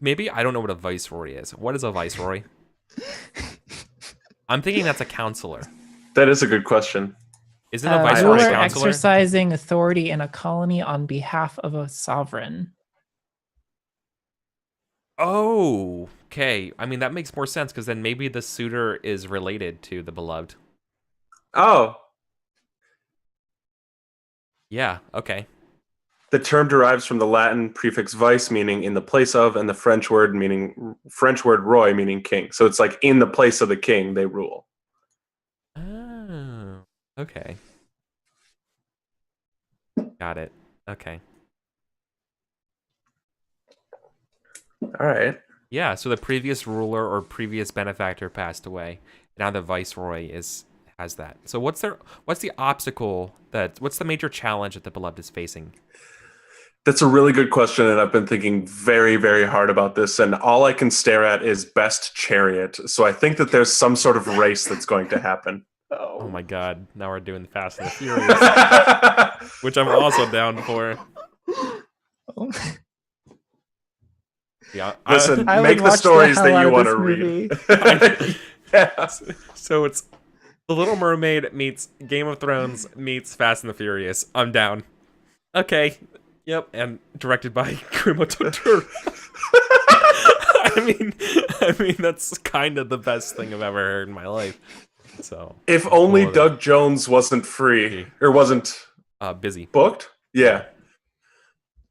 maybe I don't know what a viceroy is. What is a viceroy? I'm thinking that's a counselor. That is a good question. Isn't a viceroy ruler a counselor? exercising authority in a colony on behalf of a sovereign. Oh, okay. I mean, that makes more sense because then maybe the suitor is related to the beloved. Oh. Yeah, okay. The term derives from the Latin prefix vice, meaning in the place of, and the French word roi, meaning king. So it's like in the place of the king, they rule. Okay. Got it. Okay. All right. Yeah, so the previous ruler or previous benefactor passed away. Now the viceroy has that. So what's the obstacle what's the major challenge that the beloved is facing? That's a really good question, and I've been thinking very, very hard about this, and all I can stare at is best chariot. So I think that there's some sort of race that's going to happen. Oh my god, now we're doing the Fast and the Furious, which I'm also down for. Oh. Yeah, Listen, I would make the watch the stories hell that out you of want this to movie. read. Yeah. so it's The Little Mermaid meets Game of Thrones meets Fast and the Furious. I'm down. Okay. Yep, and directed by Guillermo del Toro. I mean that's kind of the best thing I've ever heard in my life. So If only Doug Jones wasn't free or wasn't busy. booked. Yeah.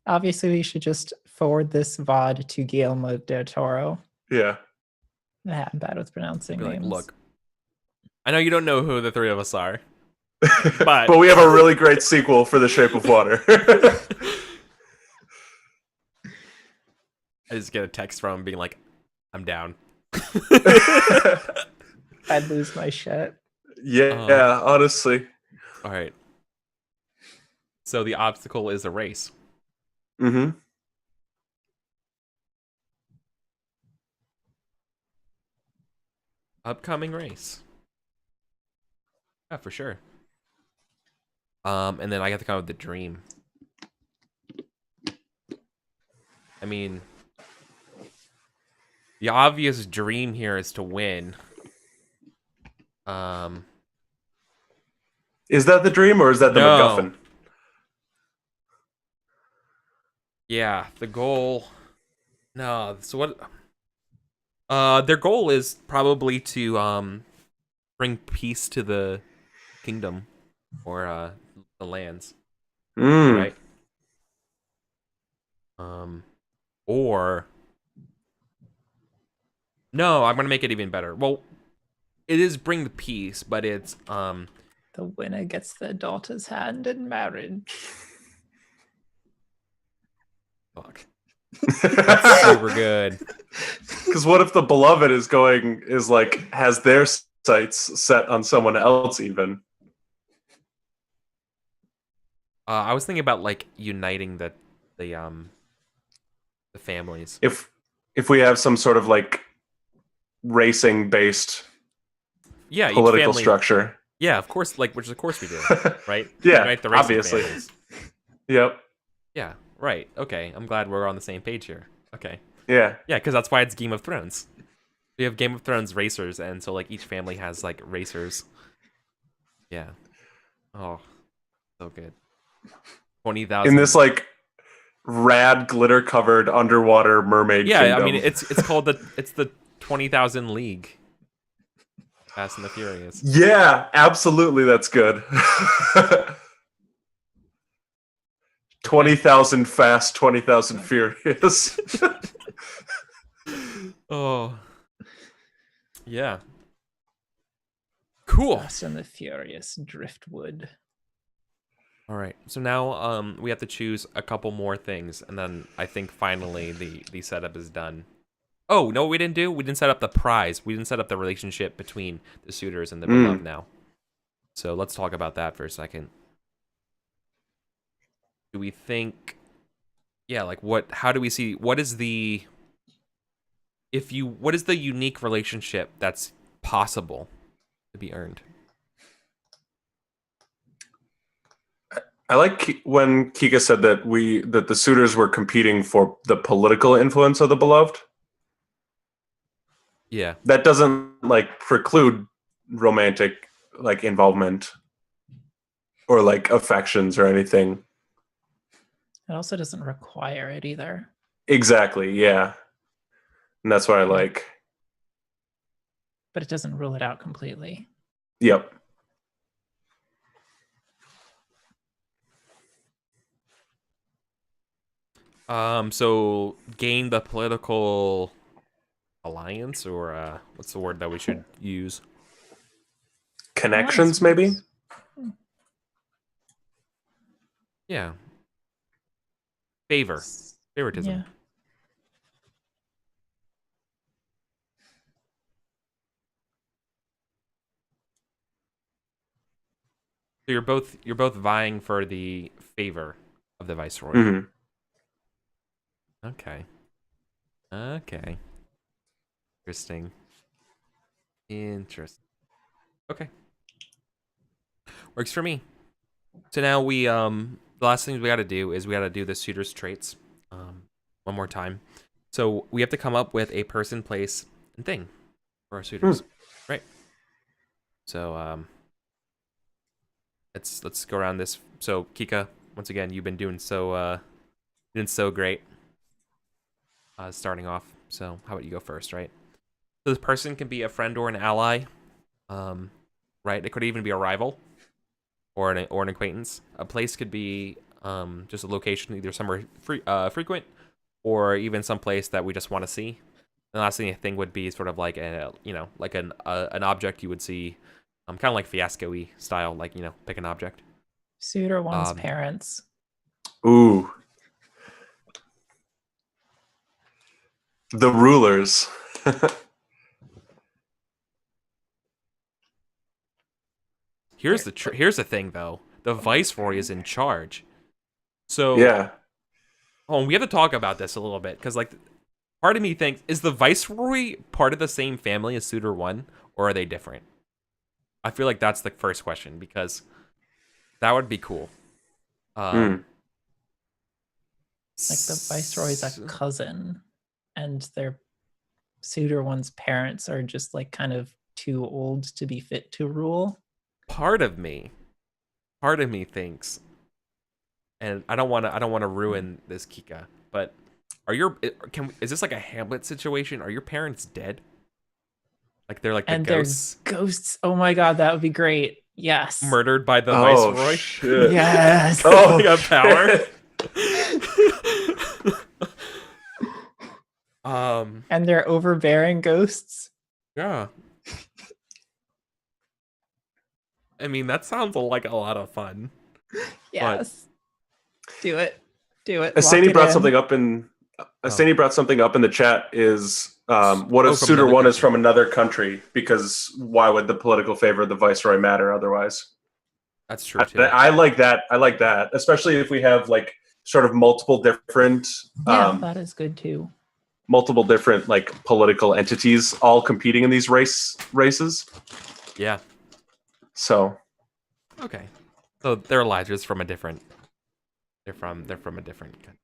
Obviously, we should just forward this VOD to Guillermo del Toro. Yeah. I'm bad with pronouncing Be like, names. look, I know you don't know who the three of us are, But we have a really great sequel for The Shape of Water. I just get a text from him being like, I'm down. I'd lose my shit. Yeah, honestly. All right. So the obstacle is a race. Mm-hmm. Upcoming race. Yeah, for sure. And then I got to come up with the dream. I mean, the obvious dream here is to win. Is that the dream or is that the No. MacGuffin? Yeah, the goal. No, so what? Their goal is probably to bring peace to the kingdom or the lands, right? Or no, I'm gonna make it even better. Well, it is bring the peace, but it's The winner gets their daughter's hand in marriage. fuck. That's super good. Because what if the beloved has their sights set on someone else even? I was thinking about like uniting the families. If we have some sort of like racing based Yeah, political each family, structure. Yeah, of course. Which of course we do, right? Yeah, Unite the racing obviously. families. Yep. Yeah, right. Okay, I'm glad we're on the same page here. Okay. Yeah. Yeah, because that's why it's Game of Thrones. We have Game of Thrones racers, and so like each family has like racers. Yeah. Oh, so good. 20,000. In this like rad glitter covered underwater mermaid Yeah, kingdom. I mean it's called the 20,000 League. Fast and the Furious. Yeah, absolutely, that's good. 20,000 fast, 20,000 furious. Oh. Yeah. Cool. Fast and the Furious Driftwood. All right. So now we have to choose a couple more things, and then I think finally the setup is done. Oh, no, we didn't do? We didn't set up the prize. We didn't set up the relationship between the suitors and the beloved now. So let's talk about that for a second. Do we think... Yeah, like how do we see... What is the unique relationship that's possible to be earned? I like when Kika said that the suitors were competing for the political influence of the beloved. Yeah. That doesn't like preclude romantic like involvement or like affections or anything. It also doesn't require it either. Exactly, yeah. And that's what I like. But it doesn't rule it out completely. Yep. So gain the political alliance, or what's the word that we should use? Connections, maybe? Yeah. Favor. Favoritism. Yeah. So you're both vying for the favor of the viceroy. Mhm. Okay. Okay. Interesting. Interesting. Okay. Works for me. So now the last thing we got to do is we got to do the suitor's traits one more time. So we have to come up with a person, place, and thing for our suitors. Right. So let's go around this. So Kika, once again, you've been doing so great starting off. So how about you go first, right? So this person can be a friend or an ally. Right? It could even be a rival or an acquaintance. A place could be just a location, either somewhere frequent or even some place that we just want to see. And the last thing would be sort of like like an object you would see, kind of like fiasco-y style, like pick an object. Suitor one's parents. Ooh. The rulers. Here's the thing though. The viceroy is in charge. So yeah. Oh, we have to talk about this a little bit because like part of me thinks, is the viceroy part of the same family as Suitor 1 or are they different? I feel like that's the first question because that would be cool. Like the viceroy's a cousin and their Suitor one's parents are just like kind of too old to be fit to rule. Part of me thinks, and I don't want to ruin this, Kika, but is this like a Hamlet situation? Are your parents dead? Like they're like the ghosts? They're ghosts. Oh my god, that would be great. Yes. Murdered by the viceroy? Shit. Yes. Oh, they got power. And they're overbearing ghosts. Yeah. I mean, that sounds like a lot of fun. Yes. Do it. Asani brought something up in brought something up in the chat is what if Suitor 1 is from another country, because why would the political favor of the viceroy matter otherwise? That's true too. I like that, especially if we have like sort of multiple different that is good too. Multiple different like political entities all competing in these races. Yeah. So okay. So their Elijah's from a different they're from a different country.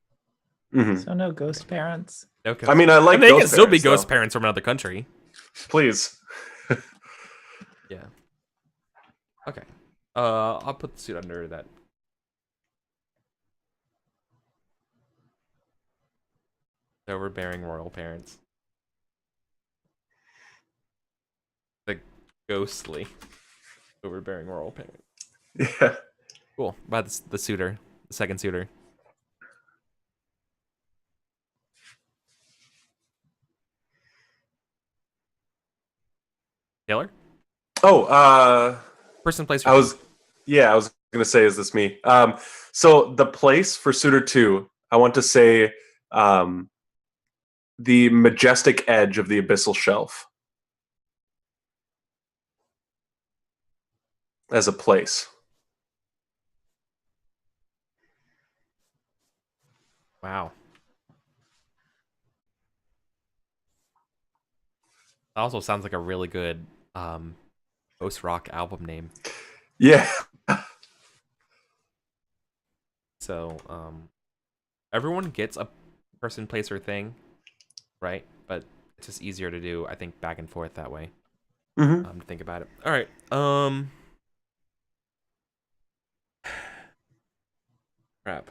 Mm-hmm. So no ghost parents. No ghost. I mean, I like they ghost can still be parents, ghost though. parents from another country. Please. Yeah. Okay. I'll put the suit under that. The overbearing royal parents. The ghostly overbearing royal parents. Yeah. Cool. By the suitor, the second suitor. Taylor? Oh, person, place. I was gonna say, is this me? So the place for Suitor 2, I want to say the majestic edge of the abyssal shelf as a place. Wow. That also sounds like a really good post rock album name. Yeah. So everyone gets a person, place, or thing, right? But it's just easier to do, I think, back and forth that way. Mm-hmm. To think about it. All right. Crap.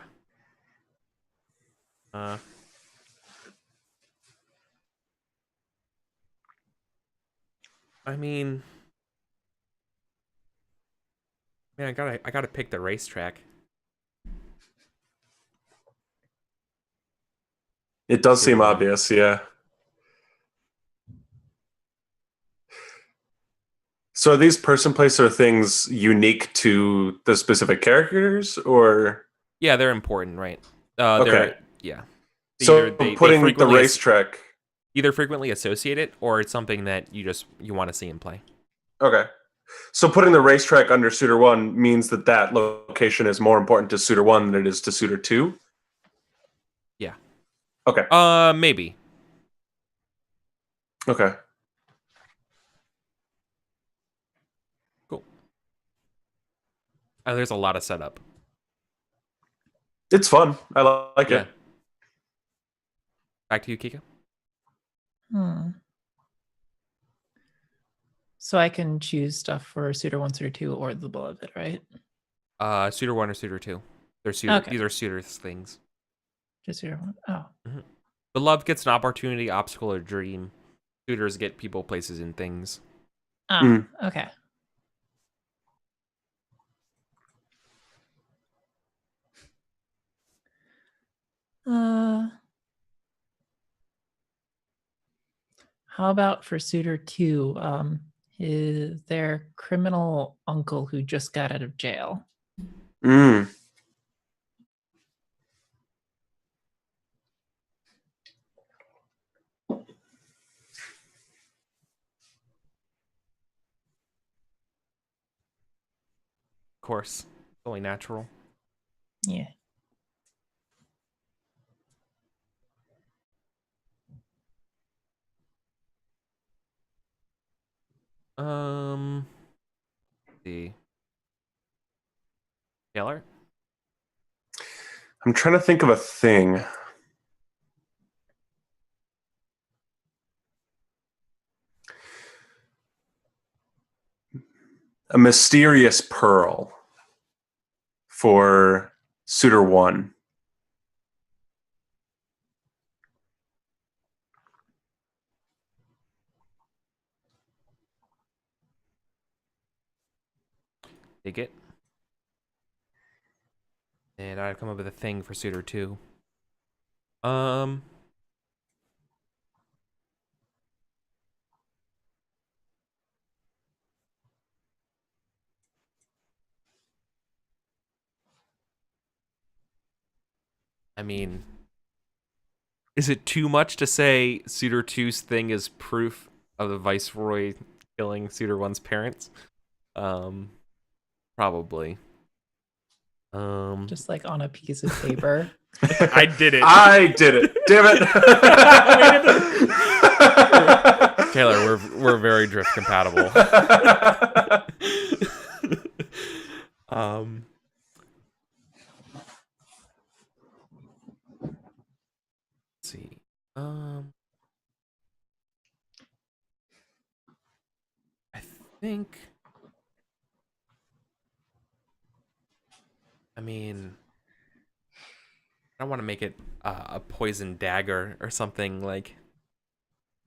I mean, man, I gotta pick the racetrack. It does seem obvious, yeah. So are these person, place, or things unique to the specific characters, or Yeah, they're important, right? Okay. They're yeah. So They putting the frequently racetrack. either frequently associate it or it's something that you want to see in play. Okay. So putting the racetrack under Suitor 1 means that that location is more important to Suitor 1 than it is to Suitor 2? Yeah. Okay. Maybe. Okay. Cool. There's a lot of setup. It's fun. I like Yeah. it. Back to you, Kika. Hmm. So I can choose stuff for Suitor 1, Suitor 2, or the Beloved, right? Suitor 1 or Suitor 2. They're suitor. Okay. These are suitors things. Just Suitor 1. Oh. Beloved gets an opportunity, obstacle, or dream. Suitors get people, places, and things. Ah, Mm. okay. How about for Suitor 2? Is their criminal uncle who just got out of jail. Mm. Of course. It's only natural. Yeah. Let's see. Taylor? I'm trying to think of a thing. A mysterious pearl for Suitor 1. Dig it. And I've come up with a thing for Suitor 2. I mean, is it too much to say Suitor 2's thing is proof of the Viceroy killing Suitor 1's parents? Probably. Just like on a piece of paper. I did it. I did it. Damn it. Taylor, we're very drift compatible. Let's see. I think. I mean, I don't want to make it a poison dagger or something like.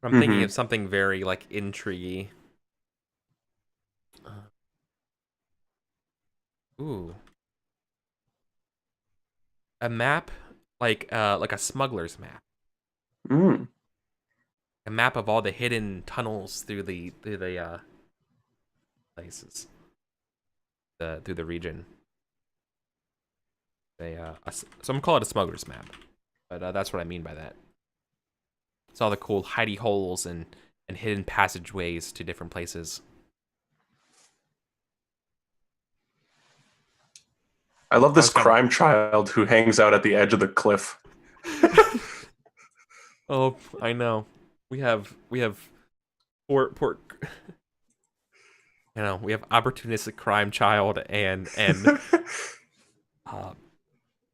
I'm thinking of something very like intriguey. Ooh. A map like a smuggler's map. Mm. A map of all the hidden tunnels through the places. Through the region. Some call it a smuggler's map, but that's what I mean by that. It's all the cool hidey holes and hidden passageways to different places. I love this crime child who hangs out at the edge of the cliff. Oh, I know. We have poor you know, we have opportunistic crime child and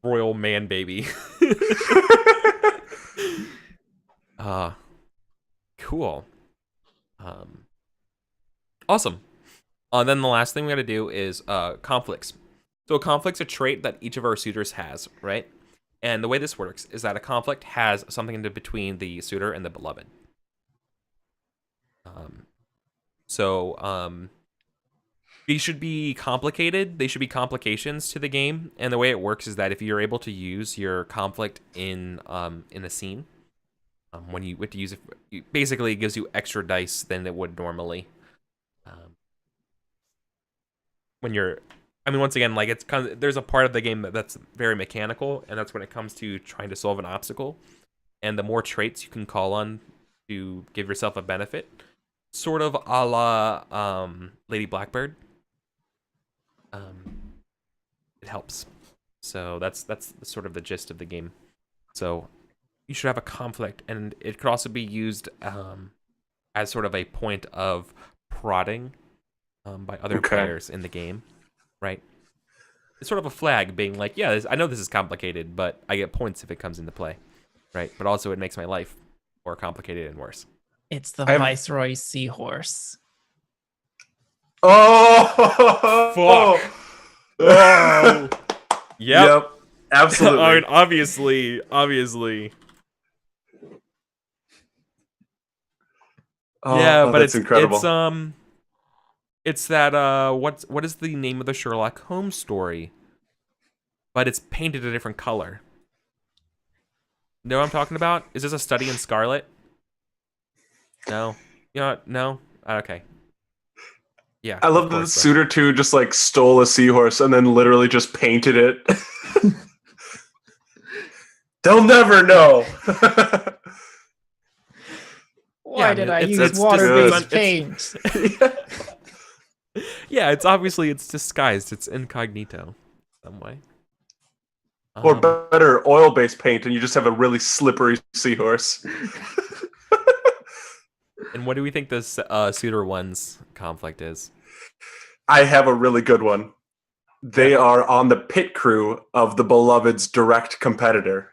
royal man baby. Cool. Awesome. And then the last thing we got to do is conflicts. So a conflict's a trait that each of our suitors has, right? And the way this works is that a conflict has something in between the suitor and the beloved. These should be complicated. They should be complications to the game. And the way it works is that if you're able to use your conflict in a scene, when you would use it, basically it gives you extra dice than it would normally. When you're I mean, once again, like it's kind of, there's a part of the game that's very mechanical, and that's when it comes to trying to solve an obstacle. And the more traits you can call on to give yourself a benefit, sort of a la Lady Blackbird, it helps. So that's sort of the gist of the game. So you should have a conflict, and it could also be used as sort of a point of prodding by other Okay. players in the game, right? It's sort of a flag being like, yeah, I know this is complicated, but I get points if it comes into play, right? But also it makes my life more complicated and worse. It's the I'm- Viceroy Seahorse. Oh, Fuck. Oh. Yep. Absolutely. I mean, obviously. Oh, Yeah, but that's incredible. it's that what is the name of the Sherlock Holmes story? But it's painted a different color. Know what I'm talking about? Is this A Study in Scarlet? No. You know what? No? Okay. Yeah. I of love that the course, though. Suitor 2 just like stole a seahorse and then literally just painted it. They'll never know. Why I did mean, I it's- use it's just- water-based it's- paint? Yeah, it's disguised. It's incognito some way. Or Um, better, oil-based paint, and you just have a really slippery seahorse. and what do we think this Suitor 1's conflict is? I have a really good one. They are on the pit crew of the Beloved's direct competitor.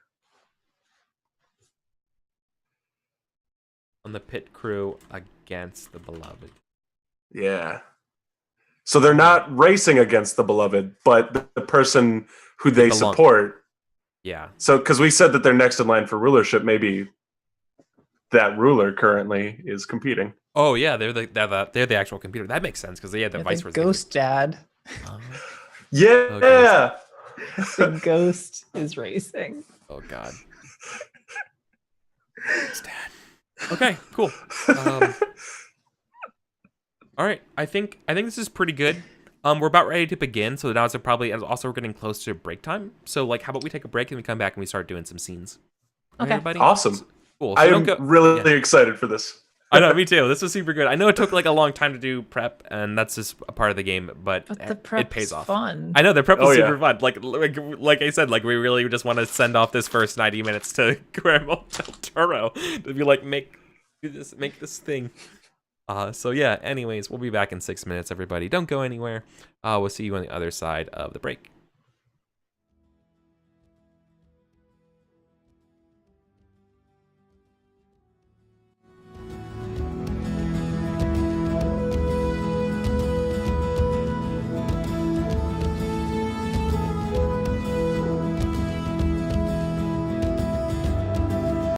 On the pit crew against the Beloved. Yeah. So they're not racing against the Beloved, but the person who they belong- support. Yeah. So, because we said that they're next in line for rulership, maybe that ruler currently is competing. Oh yeah, they're the actual computer. That makes sense because they had the Yeah, vice the versa. Ghost Dad. Yeah. The ghost is racing. Oh god. Stan. Okay, cool. All right, I think this is pretty good. We're about ready to begin, so now it's probably, and also we're getting close to break time. So like, how about we take a break and we come back and we start doing some scenes? All right, Okay. everybody? Awesome. Cool. So I don't am go- really yeah. excited for this. I know, me too. This was super good. I know it took like a long time to do prep, and that's just a part of the game, but, But the prep it pays is off. fun. I know the prep was Oh, yeah. super fun. Like I said, like we really just want to send off this first 90 minutes to Guillermo del Toro to be like, make this thing. So yeah. Anyways, we'll be back in 6 minutes, everybody. Don't go anywhere. We'll see you on the other side of the break.